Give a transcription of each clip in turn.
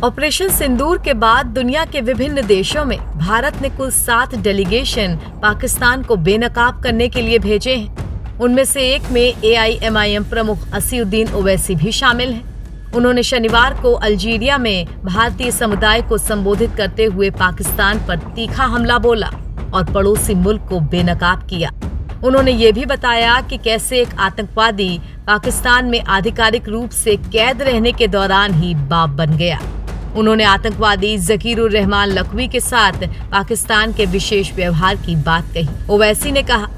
Operation सिंदूर के बाद दुनिया के विभिन्न देशों में भारत ने कुल 7 डेलीगेशन पाकिस्तान को बेनकाब करने के लिए भेजे हैं। उनमें से एक में AIMIM प्रमुख असीउद्दीन ओवैसी भी शामिल हैं। उन्होंने शनिवार को अल्जीरिया में भारतीय समुदाय को संबोधित करते हुए पाकिस्तान पर तीखा हमला बोला और पड़ोसी मुल्क को बेनकाब किया। उन्होंने ये भी बताया कि कैसे एक आतंकवादी पाकिस्तान में आधिकारिक रूप से कैद रहने के दौरान ही बाप बन गया। उन्होंने आतंकवादी ज़कीरुर रहमान लखवी के साथ पाकिस्तान के विशेष व्यवहार की बात कही। ओवैसी ने कहा,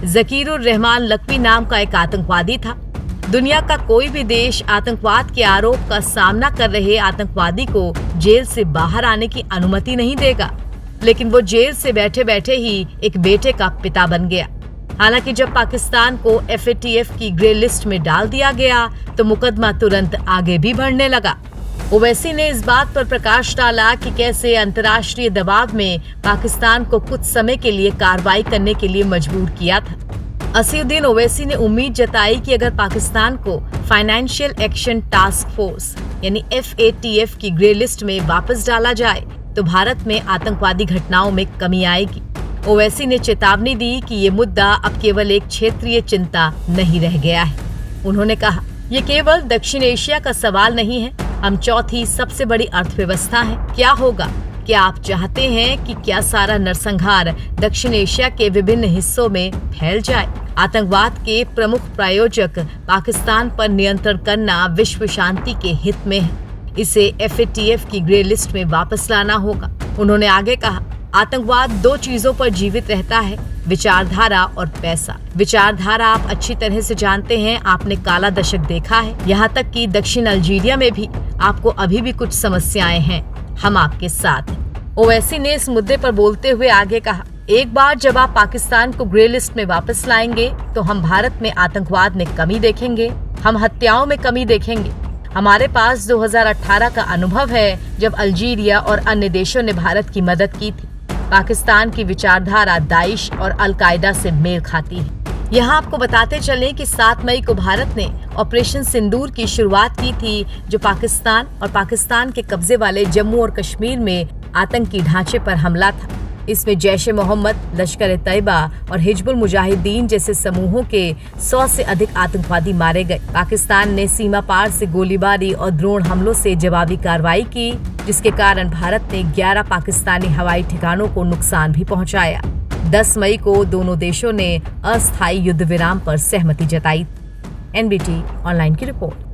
ज़कीरुर रहमान लखवी नाम का एक आतंकवादी था। दुनिया का कोई भी देश आतंकवाद के आरोप का सामना कर रहे आतंकवादी को जेल से बाहर आने की अनुमति नहीं देगा, लेकिन वो जेल से बैठे बैठे ही एक बेटे का पिता बन गया। हालांकि जब पाकिस्तान को FATF की ग्रे लिस्ट में डाल दिया गया तो मुकदमा तुरंत आगे भी बढ़ने लगा। ओवैसी ने इस बात पर प्रकाश डाला कि कैसे अंतर्राष्ट्रीय दबाव में पाकिस्तान को कुछ समय के लिए कार्रवाई करने के लिए मजबूर किया था। असीउद्दीन ओवैसी ने उम्मीद जताई कि अगर पाकिस्तान को फाइनेंशियल एक्शन टास्क फोर्स यानी FATF की ग्रे लिस्ट में वापस डाला जाए तो भारत में आतंकवादी घटनाओं में कमी आएगी। ओवैसी ने चेतावनी दी कि ये मुद्दा अब केवल एक क्षेत्रीय चिंता नहीं रह गया है। उन्होंने कहा, ये केवल दक्षिण एशिया का सवाल नहीं है, हम चौथी सबसे बड़ी अर्थव्यवस्था हैं। क्या होगा? क्या आप चाहते हैं कि क्या सारा नरसंहार दक्षिण एशिया के विभिन्न हिस्सों में फैल जाए? आतंकवाद के प्रमुख प्रायोजक पाकिस्तान पर नियंत्रण करना विश्व शांति के हित में है। इसे FATF की ग्रे लिस्ट में वापस लाना होगा। उन्होंने आगे कहा, आतंकवाद 2 चीजों पर जीवित रहता है, विचारधारा और पैसा। विचारधारा आप अच्छी तरह से जानते हैं, आपने काला दशक देखा है। यहाँ तक कि दक्षिण अल्जीरिया में भी आपको अभी भी कुछ समस्याएं हैं। हम आपके साथ हैं। ओवैसी ने इस मुद्दे पर बोलते हुए आगे कहा, एक बार जब आप पाकिस्तान को ग्रे लिस्ट में वापस लाएंगे तो हम भारत में आतंकवाद में कमी देखेंगे, हम हत्याओं में कमी देखेंगे। हमारे पास 2018 का अनुभव है जब अल्जीरिया और अन्य देशों ने भारत की मदद की थी। पाकिस्तान की विचारधारा दाइश और अल-कायदा से मेल खाती है। यहाँ आपको बताते चलें कि 7 मई को भारत ने ऑपरेशन सिंदूर की शुरुआत की थी, जो पाकिस्तान और पाकिस्तान के कब्जे वाले जम्मू और कश्मीर में आतंकी ढांचे पर हमला था। इसमें जैश-ए-मोहम्मद, लश्कर-ए-तैयबा और हिजबुल मुजाहिदीन जैसे समूहों के 100 से अधिक आतंकवादी मारे गए। पाकिस्तान ने सीमा पार से गोलीबारी और ड्रोन हमलों से जवाबी कार्रवाई की, जिसके कारण भारत ने 11 पाकिस्तानी हवाई ठिकानों को नुकसान भी पहुंचाया। 10 मई को दोनों देशों ने अस्थायी युद्ध विराम पर सहमति जताई। NBT ऑनलाइन की रिपोर्ट।